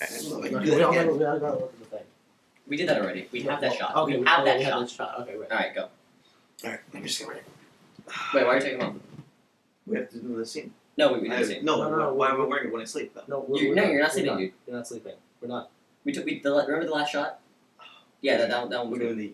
We do don't that again. gotta look at the thing. We did that already. We have that shot. Okay, we have that we shot. Have shot. Okay, right. All right, go. Alright, let me just get ready. Wait, why are you taking them off? We have to do the scene. No, we didn't see. No, why am I wearing it when I sleep, though? No, You're not sleeping, dude. You're not sleeping. We're not. Remember the last shot? Yeah, that one. We're doing the...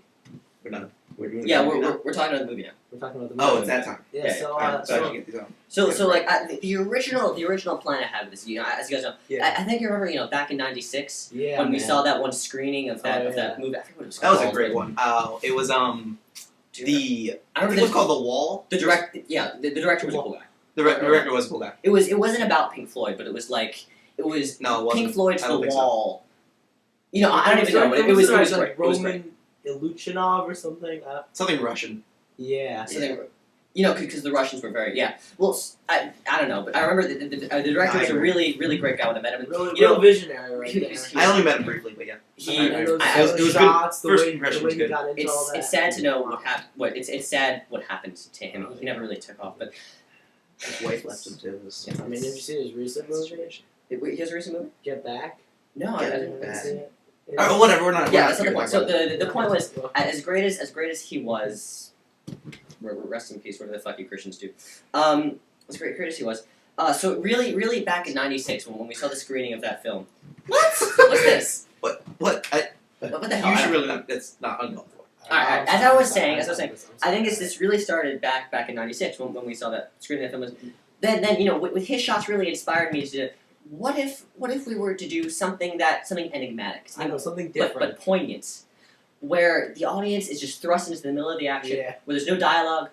We're done. We're doing Yeah, the movie now? we're talking about the movie now. We're talking about the Oh, movie. it's that time. Yeah, Yeah, so, Alright, so I should get these on. So like the original plan I had with this, as you guys know, yeah. I think you remember, back in '96 Yeah, when we man. saw that one screening of that Oh, that movie. I forget what it was That called. was a great one. It was, the... I I think remember it was called The Wall. the director was a cool guy. The director was a cool guy. It wasn't about Pink Floyd, but it was like it was No, it wasn't. Pink Floyd's I The don't think so. Wall. I don't even know, but it was like great. It was great. Roman Iluchinov or something. Something Russian. Yeah. So they were, because the Russians were very Well, I don't know, but I remember the director was a really great guy when I met him. Real visionary right there. I only met him briefly, but yeah. And those it was shots, good. First the impression way was he good. got into all that. It's sad to know what happened. It's sad what happened to him. He never really took off. But His wife left him too. I mean, have you seen his recent movie? Wait, he has a recent movie? Get Back? No, Get I didn't. Back. See it? Alright, whatever. We're not. Yeah, we're that's not the not point. So the point was, as great as he was, rest in peace. What do the fuck you Christians do? As great as he was. So really back in '96 when we saw the screening of that film. What? What's this? What? What the hell? You should really not. It's not uncalled for. Alright, as I was saying, I think this really started back in '96 when we saw that screening of that film. Then with his shots really inspired me to. What if we were to do something enigmatic, something different, but poignant, where the audience is just thrust into the middle of the action, where there's no dialogue.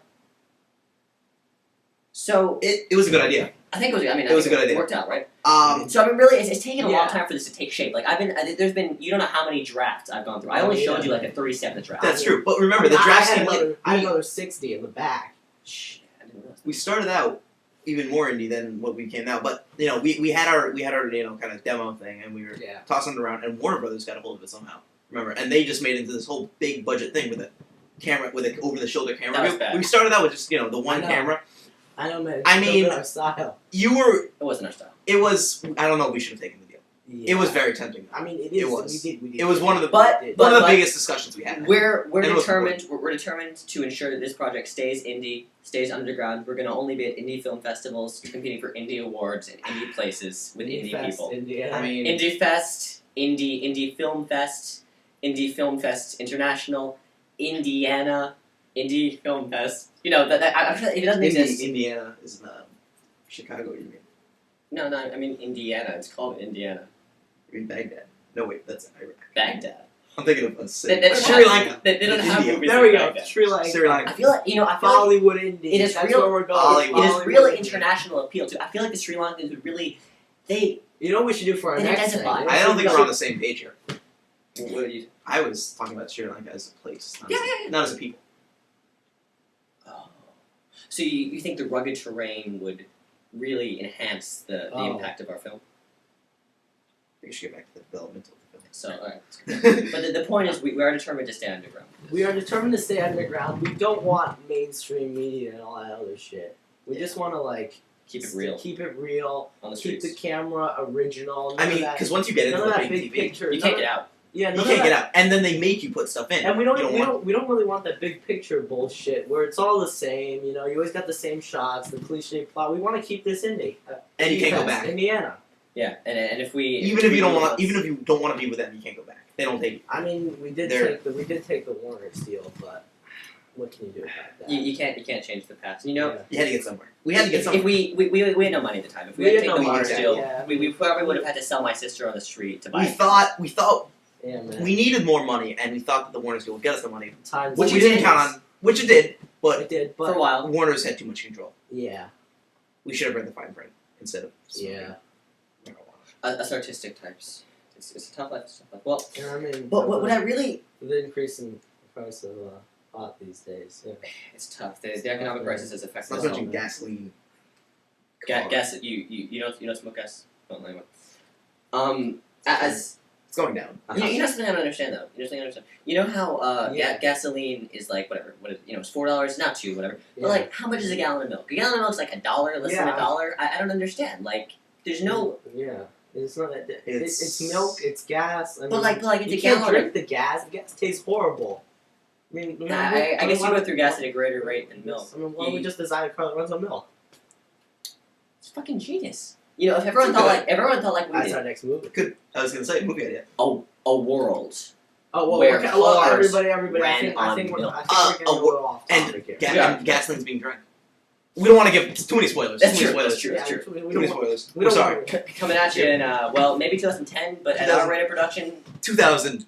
So it was a good idea. I think it was. I mean, it was a good idea. It worked out, right? So I mean, really, it's taken a long time for this to take shape. Like there's been, you don't know how many drafts I've gone through. I only showed you like a 37th draft. That's true, but remember the draft scene. I had another 60 in the back. Shh, I didn't realize that. We started out even more indie than what we came now, but we had our kind of demo thing, and we were tossing it around, and Warner Brothers got a hold of it somehow. Remember, and they just made it into this whole big budget thing with a camera, with an over the shoulder camera. That was bad. We started out with just the one camera. I know, man. I mean, our style. It wasn't our style. It was. I don't know. If we should have taken the deal. Yeah. It was very tempting. I mean, it is. It was. We did. It was one of the But biggest discussions we had. We're And it was determined. We're determined to ensure that this project stays indie, stays underground. We're going to only be at indie film festivals, competing for indie awards in indie places with indie people. Indiana. I mean, Indie Fest, Indie Film Fest, Indie Film Fest International, Indiana, Indie Film Fest. I'm sure it doesn't exist. Indiana is in Chicago. You mean? No, I mean Indiana. It's called Indiana. You mean Baghdad? No, wait, that's Iraq. Baghdad. I'm thinking of a city. They don't Sri have- Lanka. They don't have India. movies There we in go. Baghdad. Sri Lanka. Sri Lanka. I feel like Bollywood indie. it is That's real- where we're going. Bollywood. it is Bollywood really indie. international appeal too. I feel like the Sri Lankans would really they. You know what we should do for our They next thing? identify. I don't think we're on the same page here. What are you? I was talking about Sri Lanka as a place, not, Yeah, as, yeah, yeah. not as a people. Oh. So you think the rugged terrain would really enhance the impact of our film? We should get back to the development of the film. So, alright. But the point is, we are determined to stay underground. We are determined to stay underground. We don't want mainstream media and all that other shit. We just want to Keep it real Keep it real. on the Keep streets. the camera original. I mean, because once you get into none of the that big big TV, picture. You can't get out. Yeah, you none of can't that- get out, and then they make you put stuff in. And we You don't really want that big picture bullshit where it's all the same. You always got the same shots, the cliche plot. We want to keep this indie. And you can't go back. Indiana. Yeah, and if we Even if you don't want to be with them, you can't go back. They don't take you. I mean, we did take the Warner deal, but what can you do about that? you can't change the past. You had to get somewhere. We had to get somewhere. If we had no money at the time. If we had to take the Warner deal, we probably would have had to sell my sister on the street to buy. We thought yeah, man. we needed more money, and we thought that the Warner's deal would get us the money, Times which Which we it didn't did. count on. Which it did, but it did, for but a while. Warner's had too much control. yeah, We should have read the fine print instead of yeah. Us artistic types. It's a tough life. It's a tough life. Well, You know what I mean? but what I really the increase in the price of pot these days. Yeah. it's tough. The economic crisis has affected Not us all. touching gasoline. Gas. You don't smoke gas. Don't lie. As It's going down. you know something I don't understand though. You know how Yeah. gasoline is like whatever. It's $4, not $2, whatever. Yeah. But like, how much is a gallon of milk? A gallon of milk's like $1, less than Yeah. $1. I don't understand. Like, there's no. Yeah. It's not. It's milk. It's gas. I mean, But like it's you a can't gallon. drink the gas. The gas tastes horrible. I mean, I guess you go through gas at a greater rate than milk. I mean, why don't we just design a car that runs on milk? It's fucking genius. You know, if everyone thought like we That's did, our next movie. I was gonna say movie idea. a world. Oh well, Where okay, well, cars everybody. I ran think we're on getting a little off topic here. Yeah. Gasolines being drank. We don't want to give too many spoilers. That's Too many true. spoilers. That's true. That's true. We Too many don't want. spoilers. We don't Sorry. want- Coming at you in maybe 2010, but at our rate of production, 2017-ish.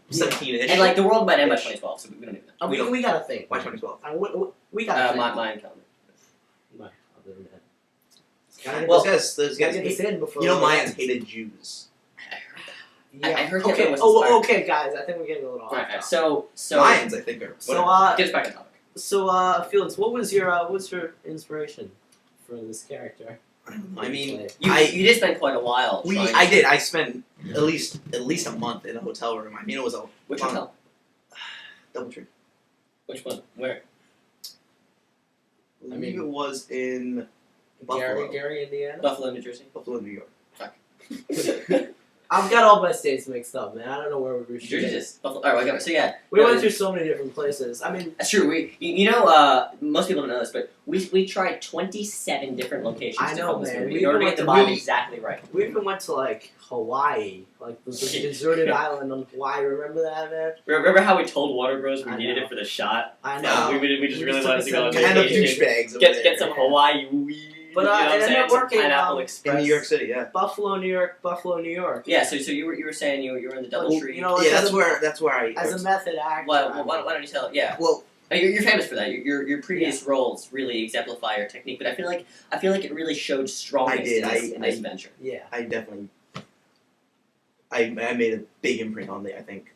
17. And like the world might end by 2012, so we don't even know. We got a thing. Why 2012? We got a thing. Mine calendar. Other than that. Gotta get Well, this, those gotta guys, get this in before. you know, we Mayans end. hated Jews. Yeah. I heard Hitler Okay. was Oh, inspired. okay, guys. I think we're getting a little off. Alright, topic. so Mayans, I think, are. So get us back on topic. Felix, what's your inspiration for this character? I mean, You did spend quite a while. trying I to- did. I spent at least a month in a hotel room. I mean, it was a Which long- hotel? Doubletree. Which one? Where? I believe it was in Buffalo. Gary, Indiana. Buffalo, New Jersey. Buffalo, New York. I've got all my states mixed up, man. I don't know where we were New shooting. Jersey is Buffalo. Alright, okay, so yeah. We went through so many different places. I mean, That's true. Most people don't know this, but we tried 27 different locations I to know, film this man. movie We in order to went get the to vibe really- exactly right. we even went to like Hawaii, like the deserted island on Hawaii. Remember that, man? Remember how we told Water Bros we I needed know. it for the shot? I know. We just We really just wanted took to go on some Kind of vacation. douchebags over Get there. some Hawaii weed. But, you know what it I'm ended saying? up Some working, Pineapple in Express. New York City. Yeah. Buffalo, New York. Yeah, so you were saying you were in the DoubleTree. You know, Yeah, as that's where I. as a method actor. why don't you tell it? Yeah. Well, You're famous for that. Your previous roles really exemplify your technique, but I feel like it really showed strongness I did. in this venture. Yeah. I definitely. I made a big imprint on I think